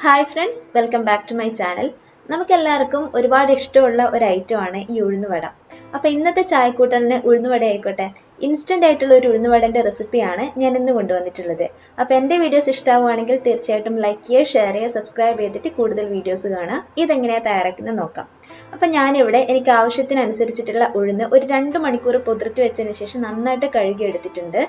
Hi friends, welcome back to my channel. നമുക്കെല്ലാവർക്കും ഒരുപാട് ഇഷ്ടമുള്ള ഒരു ഐറ്റമാണ് ഈ ഉഴുന്നുവട. അപ്പോൾ ഇന്നത്തെ ചായക്കൂട്ടലിന് ഉഴുന്നുവട ആയിക്കോട്ടെ, ഇൻസ്റ്റൻ്റ് ആയിട്ടുള്ള ഒരു ഉഴുന്നുവടൻ്റെ റെസിപ്പിയാണ് ഞാൻ ഇന്ന് കൊണ്ടുവന്നിട്ടുള്ളത്. അപ്പോൾ എൻ്റെ വീഡിയോസ് ഇഷ്ടമാവുകയാണെങ്കിൽ തീർച്ചയായിട്ടും ലൈക്ക് ചെയ്യുക, ഷെയർ ചെയ്യുക, സബ്സ്ക്രൈബ് ചെയ്തിട്ട് കൂടുതൽ വീഡിയോസ് കാണുക. ഇതെങ്ങനെയാണ് തയ്യാറാക്കുന്നത് നോക്കാം. അപ്പം ഞാനിവിടെ എനിക്ക് ആവശ്യത്തിനനുസരിച്ചിട്ടുള്ള ഉഴുന്ന് ഒരു 2 മണിക്കൂർ പുതിർത്തി വെച്ചതിന് ശേഷം നന്നായിട്ട് കഴുകി എടുത്തിട്ടുണ്ട്.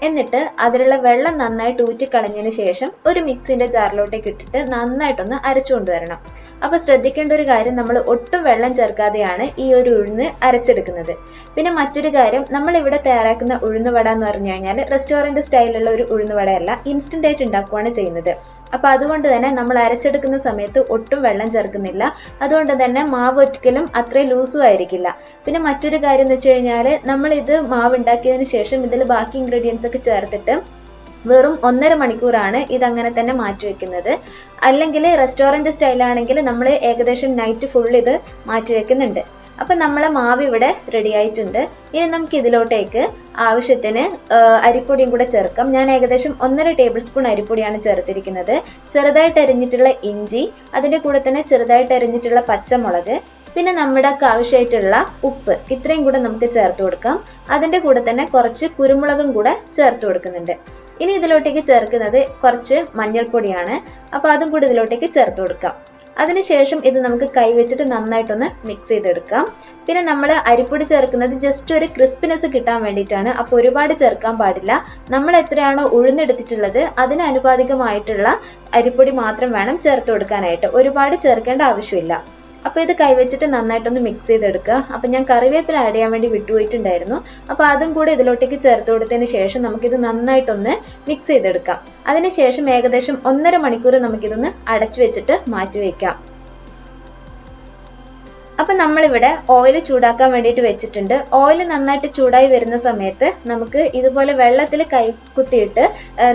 എന്നിട്ട് അതിലുള്ള വെള്ളം നന്നായിട്ട് ഊറ്റിക്കളഞ്ഞതിന് ശേഷം ഒരു മിക്സിൻ്റെ ജാറിലോട്ടേക്ക് ഇട്ടിട്ട് നന്നായിട്ടൊന്ന് അരച്ചുകൊണ്ടുവരണം. അപ്പോൾ ശ്രദ്ധിക്കേണ്ട ഒരു കാര്യം, നമ്മൾ ഒട്ടും വെള്ളം ചേർക്കാതെയാണ് ഈ ഒരു ഉഴുന്ന് അരച്ചെടുക്കുന്നത്. പിന്നെ മറ്റൊരു കാര്യം, നമ്മളിവിടെ തയ്യാറാക്കുന്ന ഉഴുന്നുവട എന്ന് പറഞ്ഞു കഴിഞ്ഞാൽ റെസ്റ്റോറൻറ്റ് സ്റ്റൈലുള്ള ഒരു ഉഴുന്നുവടയല്ല, ഇൻസ്റ്റൻ്റ് ആയിട്ട് ഉണ്ടാക്കുകയാണ് ചെയ്യുന്നത്. അപ്പോൾ അതുകൊണ്ട് തന്നെ നമ്മൾ അരച്ചെടുക്കുന്ന സമയത്ത് ഒട്ടും വെള്ളം ചേർക്കുന്നില്ല. അതുകൊണ്ട് തന്നെ മാവ് ഒരിക്കലും അത്രയും ലൂസും ആയിരിക്കില്ല. പിന്നെ മറ്റൊരു കാര്യം എന്ന് വെച്ച് കഴിഞ്ഞാൽ, നമ്മളിത് മാവ് ഉണ്ടാക്കിയതിന് ശേഷം ഇതിൽ ബാക്കി ഇൻഗ്രീഡിയൻസ് ഒക്കെ ചേർത്തിട്ട് വെറും 1.5 മണിക്കൂറാണ് ഇതങ്ങനെ തന്നെ മാറ്റി വെക്കുന്നത്. അല്ലെങ്കിൽ റെസ്റ്റോറൻറ്റ് സ്റ്റൈലാണെങ്കിൽ നമ്മൾ ഏകദേശം നൈറ്റ് ഫുൾ ഇത് മാറ്റി വെക്കുന്നുണ്ട്. അപ്പം നമ്മളെ മാവ് ഇവിടെ റെഡി ആയിട്ടുണ്ട്. ഇനി നമുക്ക് ഇതിലോട്ടേക്ക് ആവശ്യത്തിന് അരിപ്പൊടിയും കൂടെ ചേർക്കാം. ഞാൻ ഏകദേശം 1.5 ടേബിൾ സ്പൂൺ അരിപ്പൊടിയാണ് ചേർത്തിരിക്കുന്നത്. ചെറുതായിട്ട് അരിഞ്ഞിട്ടുള്ള ഇഞ്ചി, അതിൻ്റെ കൂടെ തന്നെ ചെറുതായിട്ട് അരിഞ്ഞിട്ടുള്ള പച്ചമുളക്, പിന്നെ നമ്മുടെ ആവശ്യമായിട്ടുള്ള ഉപ്പ്, ഇത്രയും കൂടെ നമുക്ക് ചേർത്ത് കൊടുക്കാം. അതിൻ്റെ കൂടെ തന്നെ കുറച്ച് കുരുമുളകും കൂടെ ചേർത്ത് കൊടുക്കുന്നുണ്ട്. ഇനി ഇതിലോട്ടേക്ക് ചേർക്കുന്നത് കുറച്ച് മഞ്ഞൾപ്പൊടിയാണ്. അപ്പോൾ അതും കൂടി ഇതിലോട്ടേക്ക് ചേർത്ത് കൊടുക്കാം. അതിനുശേഷം ഇത് നമുക്ക് കൈവച്ചിട്ട് നന്നായിട്ടൊന്ന് മിക്സ് ചെയ്തെടുക്കാം. പിന്നെ നമ്മൾ അരിപ്പൊടി ചേർക്കുന്നത് ജസ്റ്റ് ഒരു ക്രിസ്പിനെസ് കിട്ടാൻ വേണ്ടിയിട്ടാണ്. അപ്പോൾ ഒരുപാട് ചേർക്കാൻ പാടില്ല. നമ്മൾ എത്രയാണോ ഉഴുന്നെടുത്തിട്ടുള്ളത് അതിന് ആനുപാതികമായിട്ടുള്ള അരിപ്പൊടി മാത്രം വേണം ചേർത്ത് കൊടുക്കാനായിട്ട്. ഒരുപാട് ചേർക്കേണ്ട ആവശ്യമില്ല. അപ്പോൾ ഇത് കൈവച്ചിട്ട് നന്നായിട്ടൊന്ന് മിക്സ് ചെയ്തെടുക്കുക. അപ്പം ഞാൻ കറിവേപ്പില ആഡ് ചെയ്യാൻ വേണ്ടി വിട്ടുപോയിട്ടുണ്ടായിരുന്നു. അപ്പോൾ അതും കൂടി ഇതിലോട്ടേക്ക് ചേർത്ത് കൊടുത്തതിന് ശേഷം നമുക്കിത് നന്നായിട്ടൊന്ന് മിക്സ് ചെയ്തെടുക്കാം. അതിനുശേഷം ഏകദേശം 1.5 മണിക്കൂർ നമുക്കിതൊന്ന് അടച്ചു വെച്ചിട്ട് മാറ്റി വയ്ക്കാം. അപ്പം നമ്മളിവിടെ ഓയിൽ ചൂടാക്കാൻ വേണ്ടിയിട്ട് വെച്ചിട്ടുണ്ട്. ഓയിൽ നന്നായിട്ട് ചൂടായി വരുന്ന സമയത്ത് നമുക്ക് ഇതുപോലെ വെള്ളത്തിൽ കൈ കുത്തിയിട്ട്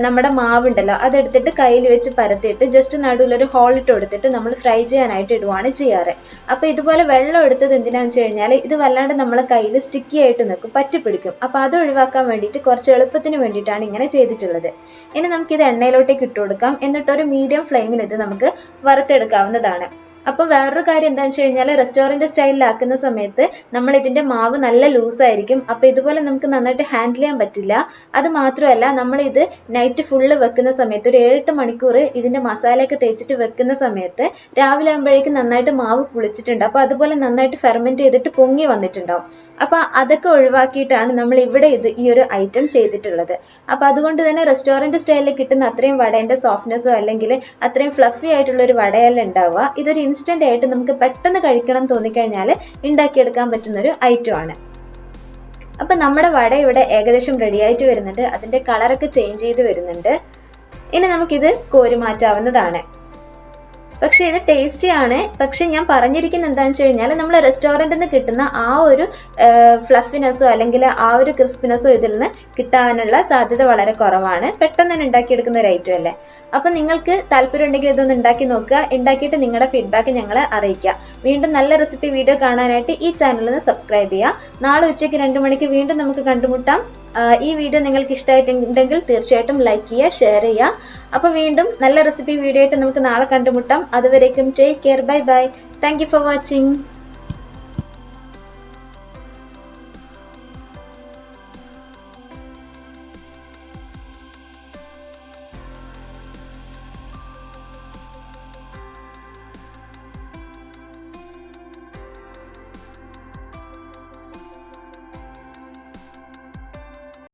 നമ്മുടെ മാവുണ്ടല്ലോ അതെടുത്തിട്ട് കയ്യിൽ വെച്ച് പരത്തിയിട്ട് ജസ്റ്റ് നടുവിലൊരു ഹോൾ ഇട്ട് കൊടുത്തിട്ട് നമ്മൾ ഫ്രൈ ചെയ്യാനായിട്ട് ഇടുവാണ് ചെയ്യാറ്. അപ്പോൾ ഇതുപോലെ വെള്ളം എടുത്തത് എന്തിനാണെന്ന് വെച്ച് കഴിഞ്ഞാൽ ഇത് വല്ലാണ്ട് നമ്മളെ കയ്യിൽ സ്റ്റിക്കി ആയിട്ട് നിൽക്കും, പറ്റിപ്പിടിക്കും. അപ്പോൾ അത് ഒഴിവാക്കാൻ വേണ്ടിയിട്ട് കുറച്ച് എളുപ്പത്തിന് വേണ്ടിയിട്ടാണ് ഇങ്ങനെ ചെയ്തിട്ടുള്ളത്. ഇനി നമുക്കിത് എണ്ണയിലോട്ടേക്ക് ഇട്ട് കൊടുക്കാം. എന്നിട്ടൊരു മീഡിയം ഫ്ലെയിമിൽ ഇത് നമുക്ക് വറുത്തെടുക്കാവുന്നതാണ്. അപ്പോൾ വേറൊരു കാര്യം എന്താണെന്ന് വെച്ച് കഴിഞ്ഞാൽ, റെസ്റ്റോറൻറ്റ് സ്റ്റൈലിലാക്കുന്ന സമയത്ത് നമ്മൾ ഇതിൻ്റെ മാവ് നല്ല ലൂസായിരിക്കും. അപ്പോൾ ഇതുപോലെ നമുക്ക് നന്നായിട്ട് ഹാൻഡിൽ ചെയ്യാൻ പറ്റില്ല. അത് മാത്രമല്ല, നമ്മളിത് നൈറ്റ് ഫുള്ള് വെക്കുന്ന സമയത്ത് ഒരു 7-8 മണിക്കൂർ ഇതിൻ്റെ മസാലയൊക്കെ തേച്ചിട്ട് വെക്കുന്ന സമയത്ത് രാവിലെ ആകുമ്പോഴേക്കും നന്നായിട്ട് മാവ് പുളിച്ചിട്ടുണ്ട്. അപ്പോൾ അതുപോലെ നന്നായിട്ട് ഫെർമെൻറ്റ് ചെയ്തിട്ട് പൊങ്ങി വന്നിട്ടുണ്ടാവും. അപ്പോൾ അതൊക്കെ ഒഴിവാക്കിയിട്ടാണ് നമ്മൾ ഇവിടെ ഈ ഒരു ഐറ്റം ചെയ്തിട്ടുള്ളത്. അപ്പോൾ അതുകൊണ്ട് തന്നെ റെസ്റ്റോറൻറ്റ് സ്റ്റൈലിൽ കിട്ടുന്ന അത്രയും വടേൻ്റെ സോഫ്റ്റ്നെസ്സോ അല്ലെങ്കിൽ അത്രയും ഫ്ലഫി ആയിട്ടുള്ള ഒരു വടയല്ല ഉണ്ടാവുക. ഇതൊരു ഇൻസ്റ്റന്റ് ആയിട്ട് നമുക്ക് പെട്ടെന്ന് കഴിക്കണം തോന്നിക്കഴിഞ്ഞാൽ ഉണ്ടാക്കിയെടുക്കാൻ പറ്റുന്ന ഒരു ഐറ്റം ആണ്. അപ്പൊ നമ്മുടെ വട ഇവിടെ ഏകദേശം റെഡി ആയിട്ട് വരുന്നുണ്ട്. അതിന്റെ കളറൊക്കെ ചേഞ്ച് ചെയ്ത് വരുന്നുണ്ട്. ഇനി നമുക്കിത് കോരി മാറ്റാവുന്നതാണ്. പക്ഷെ ഇത് ടേസ്റ്റി ആണ്. പക്ഷെ ഞാൻ പറഞ്ഞിരിക്കുന്നത് എന്താണെന്ന് വെച്ച് കഴിഞ്ഞാൽ, നമ്മൾ റെസ്റ്റോറൻറ്റിൽ നിന്ന് കിട്ടുന്ന ആ ഒരു ഫ്ലഫിനെസ്സോ അല്ലെങ്കിൽ ആ ഒരു ക്രിസ്പിനെസ്സോ ഇതിൽ നിന്ന് കിട്ടാനുള്ള സാധ്യത വളരെ കുറവാണ്. പെട്ടെന്ന് തന്നെ ഉണ്ടാക്കിയെടുക്കുന്ന ഒരു ഐറ്റം അല്ലേ. അപ്പം നിങ്ങൾക്ക് താല്പര്യം ഉണ്ടെങ്കിൽ ഇതൊന്ന് ഉണ്ടാക്കി നോക്കുക. ഉണ്ടാക്കിയിട്ട് നിങ്ങളുടെ ഫീഡ്ബാക്ക് ഞങ്ങളെ അറിയിക്കുക. വീണ്ടും നല്ല റെസിപ്പി വീഡിയോ കാണാനായിട്ട് ഈ ചാനലിന് സബ്സ്ക്രൈബ് ചെയ്യുക. നാളെ ഉച്ചയ്ക്ക് 2 മണിക്ക് വീണ്ടും നമുക്ക് കണ്ടുമുട്ടാം. ഈ വീഡിയോ നിങ്ങൾക്ക് ഇഷ്ടമായിട്ടുണ്ടെങ്കിൽ തീർച്ചയായിട്ടും ലൈക്ക് ചെയ്യുക, ഷെയർ ചെയ്യുക. അപ്പോൾ വീണ്ടും നല്ല റെസിപ്പി വീഡിയോ ആയിട്ട് നമുക്ക് നാളെ കണ്ടുമുട്ടാം. അതുവരേക്കും take care, bye bye. Thank you for watching.